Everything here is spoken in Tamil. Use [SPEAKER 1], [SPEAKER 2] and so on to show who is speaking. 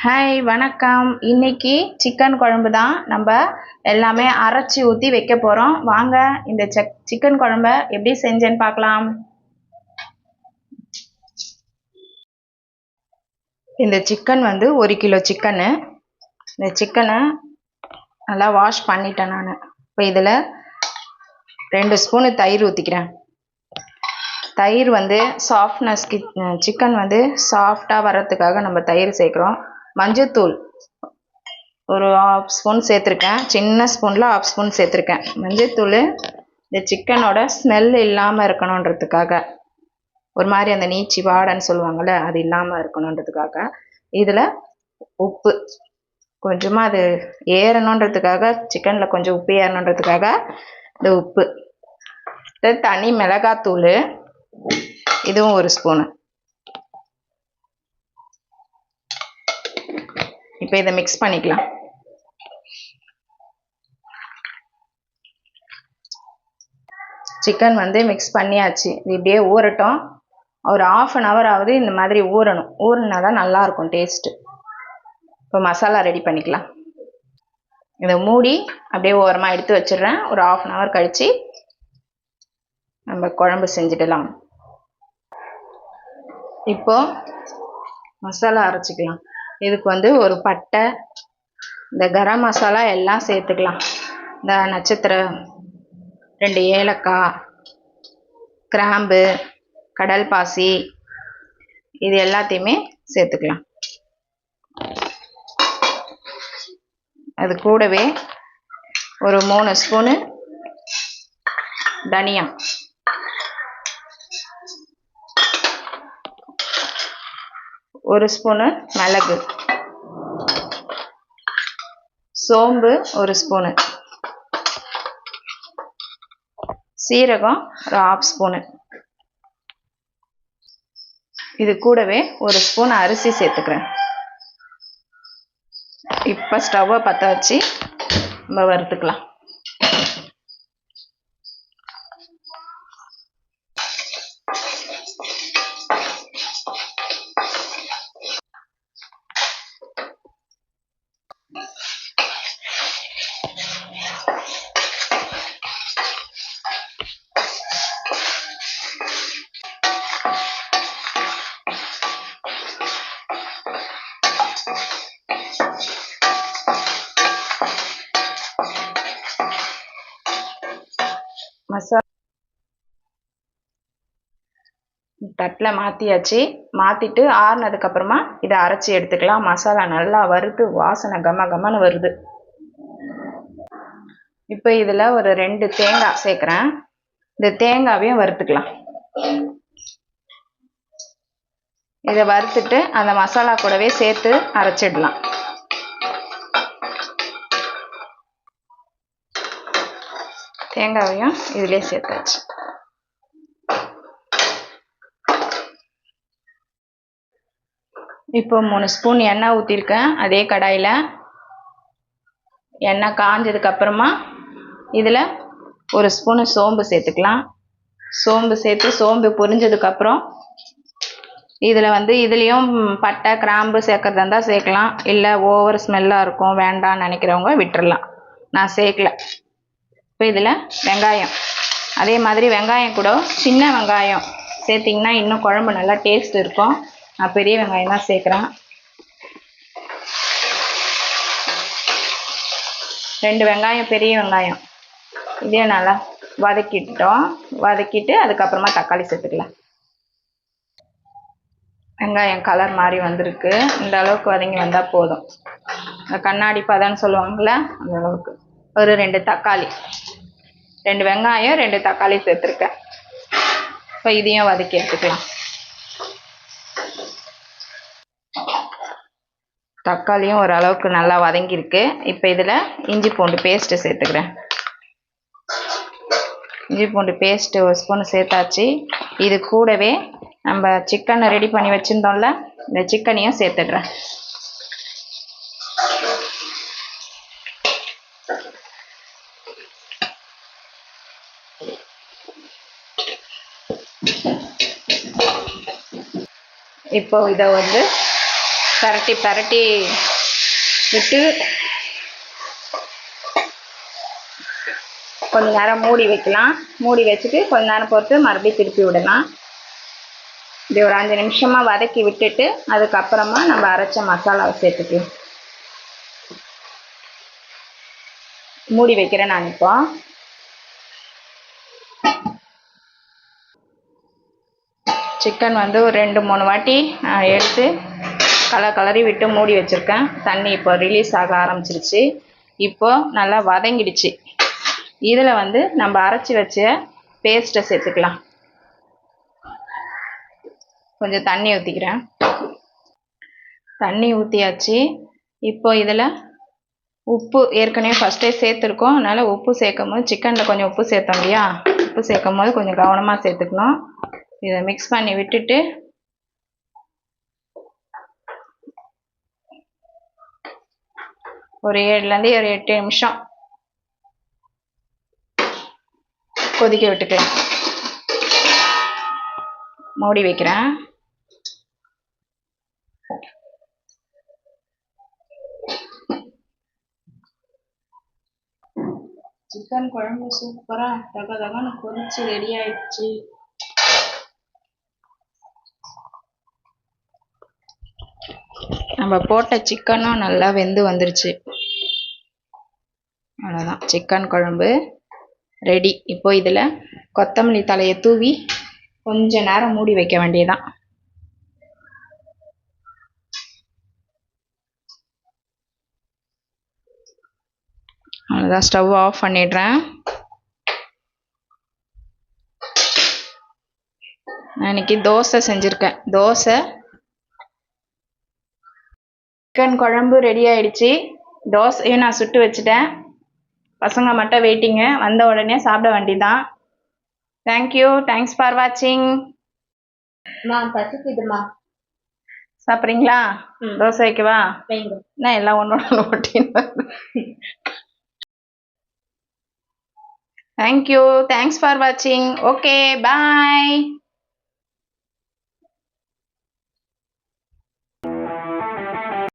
[SPEAKER 1] ஹாய் வணக்கம். இன்னைக்கு சிக்கன் குழம்பு தான் நம்ம எல்லாமே அரைச்சி ஊற்றி வைக்க போகிறோம். வாங்க இந்த சிக்கன் குழம்ப எப்படி செஞ்சேன்னு பார்க்கலாம். இந்த சிக்கன் வந்து 1 கிலோ சிக்கனு. இந்த சிக்கனை நல்லா வாஷ் பண்ணிட்டேன் நான். இப்போ இதில் 2 ஸ்பூனு தயிர் ஊற்றிக்கிறேன். தயிர் வந்து சாஃப்ட்னஸ்க்கு, சிக்கன் வந்து சாஃப்டாக வர்றதுக்காக நம்ம தயிர் சேர்க்குறோம். மஞ்சத்தூள் ஒரு 1/2 ஸ்பூன் சேர்த்துருக்கேன். சின்ன ஸ்பூனில் 1/2 ஸ்பூன் சேர்த்துருக்கேன். மஞ்சத்தூள் இந்த சிக்கனோட ஸ்மெல் இல்லாமல் இருக்கணுன்றதுக்காக, ஒரு மாதிரி அந்த நீச்சி வாடைன்னு சொல்லுவாங்கள்ல, அது இல்லாமல் இருக்கணுன்றதுக்காக. இதில் உப்பு கொஞ்சமாக அது ஏறணுன்றதுக்காக, சிக்கனில் கொஞ்சம் உப்பு ஏறணுன்றதுக்காக இந்த உப்பு. தனி மிளகாத்தூள் இதுவும் 1 ஸ்பூனு. இப்போ இதை மிக்ஸ் பண்ணிக்கலாம். சிக்கன் வந்து மிக்ஸ் பண்ணியாச்சு. இது இப்படியே ஊறட்டும். ஒரு 1/2 hour ஆகுது இந்த மாதிரி ஊறணும். ஊறினா தான் நல்லாயிருக்கும் டேஸ்ட்டு. இப்போ மசாலா ரெடி பண்ணிக்கலாம். இதை மூடி அப்படியே ஓரமாக எடுத்து வச்சிடுறேன். ஒரு 1/2 hour கழித்து நம்ம குழம்பு செஞ்சிடலாம். இப்போ மசாலா அரைச்சிக்கலாம். இதுக்கு வந்து ஒரு பட்டை, இந்த கரம் மசாலா எல்லாம் சேர்த்துக்கலாம். இந்த நட்சத்திரம், 2 ஏலக்காய், கிராம்பு, கடல் பாசி, இது எல்லாத்தையுமே சேர்த்துக்கலாம். அது கூடவே ஒரு 3 ஸ்பூனு தனியா, ஒரு ஸ்பூனு மிளகு, சோம்பு 1 ஸ்பூனு, சீரகம் ஒரு 1/2 ஸ்பூனு. இது கூடவே 1 ஸ்பூன் அரிசி சேர்த்துக்கிறேன். இப்போ ஸ்டவ்வை பற்ற வச்சு நம்ம வறுத்துக்கலாம். தட்டில் மாற்றியாச்சு. மாற்றிட்டு ஆறுனதுக்கப்புறமா இதை அரைச்சி எடுத்துக்கலாம். மசாலா நல்லா வறுத்து வாசனை கம கமன்னு வருது. இப்போ இதில் ஒரு 2 தேங்காய் சேர்க்குறேன். இந்த தேங்காவையும் வறுத்துக்கலாம். இதை வறுத்துட்டு அந்த மசாலா கூடவே சேர்த்து அரைச்சிடலாம். தேங்காவையும் இதிலே சேர்த்தாச்சு. இப்போ 3 ஸ்பூன் எண்ணெய் ஊற்றிருக்கேன். அதே கடாயில் எண்ணெய் காஞ்சதுக்கப்புறமா இதில் 1 ஸ்பூனு சோம்பு சேர்த்துக்கலாம். சோம்பு சேர்த்து சோம்பு பொரிஞ்சதுக்கப்புறம் இதில் வந்து இதுலேயும் பட்டை கிராம்பு சேர்க்குறதா இருந்தால் சேர்க்கலாம். இல்லை ஓவர் ஸ்மெல்லாக இருக்கும் வேண்டான்னு நினைக்கிறவங்க விட்டுறலாம். நான் சேர்க்கல. இப்போ இதில் வெங்காயம், அதே மாதிரி வெங்காயம் கூட சின்ன வெங்காயம் சேர்த்திங்கன்னா இன்னும் குழம்பு நல்லா டேஸ்ட் இருக்கும். நான் பெரிய வெங்காயம் தான் சேர்க்குறேன். 2 வெங்காயம், பெரிய வெங்காயம், இதே நல்லா வதக்கிட்டு அதுக்கப்புறமா தக்காளி சேர்த்துக்கலாம். வெங்காயம் கலர் மாதிரி வந்திருக்கு. இந்த அளவுக்கு வதங்கி வந்தால் போதும். கண்ணாடி பதம்னு சொல்லுவாங்கள்ல, அந்த அளவுக்கு. ஒரு 2 தக்காளி, 2 வெங்காயம் 2 தக்காளி சேர்த்துருக்கேன். இப்போ இதையும் வதக்கி எடுத்துக்கலாம். தக்காளியும் ஓரளவுக்கு நல்லா வதங்கியிருக்கு. இப்போ இதில் இஞ்சி பூண்டு பேஸ்ட்டு சேர்த்துக்கிறேன். இஞ்சி பூண்டு பேஸ்ட்டு 1 ஸ்பூன் சேர்த்தாச்சு. இது கூடவே நம்ம சிக்கனை ரெடி பண்ணி வச்சுருந்தோம்ல, இந்த சிக்கனையும் சேர்த்துடுறேன். இப்போ இதை வந்து பரட்டி பரட்டி விட்டு கொஞ்ச நேரம் மூடி வைக்கலாம். மூடி வச்சுட்டு கொஞ்ச நேரம் பொறுத்து மறுபடியும் திருப்பி விடலாம். இப்படி ஒரு 5 நிமிஷமா வதக்கி விட்டுட்டு அதுக்கப்புறமா நம்ம அரைச்ச மசாலாவை சேர்த்துக்கலாம். மூடி வைக்கிறேன் நான் இப்போ. சிக்கன் வந்து ஒரு 2-3 வாட்டி எடுத்து கலரி விட்டு மூடி வச்சுருக்கேன். தண்ணி இப்போ ரிலீஸ் ஆக ஆரம்பிச்சிருச்சு. இப்போ நல்லா வதங்கிடுச்சு. இதில் வந்து நம்ம அரைச்சி வச்ச பேஸ்ட்டை சேர்த்துக்கலாம். கொஞ்சம் தண்ணி ஊற்றிக்கிறேன். தண்ணி ஊற்றியாச்சு. இப்போ இதில் உப்பு ஏற்கனவே ஃபஸ்ட்டே சேர்த்துருக்கோம். அதனால் உப்பு சேர்க்கும் போது சிக்கனில் கொஞ்சம் உப்பு சேர்த்தோம் இல்லையா, உப்பு சேர்க்கும் போது கொஞ்சம் கவனமாக சேர்த்துக்கணும். இதை மிக்ஸ் பண்ணி விட்டுட்டு ஒரு 7லேருந்து ஒரு 8 நிமிஷம் கொதிக்க விட்டுக்கலாம். மூடி வைக்கிறேன். சிக்கன் குழம்பு சூப்பராக தகன்னு கொதிச்சு ரெடி ஆயிடுச்சு. நம்ம போட்ட சிக்கனும் நல்லா வெந்து வந்துருச்சு. அவ்வளோதான், சிக்கன் குழம்பு ரெடி. இப்போ இதில் கொத்தமல்லி தலையை தூவி கொஞ்ச நேரம் மூடி வைக்க வேண்டியதான். அவ்வளோதான், ஸ்டவ் ஆஃப் பண்ணிடுறேன். நான் இன்னைக்கு தோசை செஞ்சுருக்கேன். தோசை, சிக்கன் குழம்பு ரெடி ஆயிடுச்சு. தோசையும் நான் சுட்டு வச்சுட்டேன். பசங்க மட்டும் வெயிட்டிங்க, வந்த உடனே சாப்பிட வேண்டியதான். தேங்க்யூ, தேங்க்ஸ் ஃபார் வாட்சிங்.
[SPEAKER 2] பசிக்குதுமா,
[SPEAKER 1] சாப்பிட்றீங்களா? தோசை வைக்கவா? என்ன எல்லாம் ஒன்று ஒட்டின்னு. தேங்க்யூ, தேங்க்ஸ் ஃபார் வாட்சிங். ஓகே, பாய்.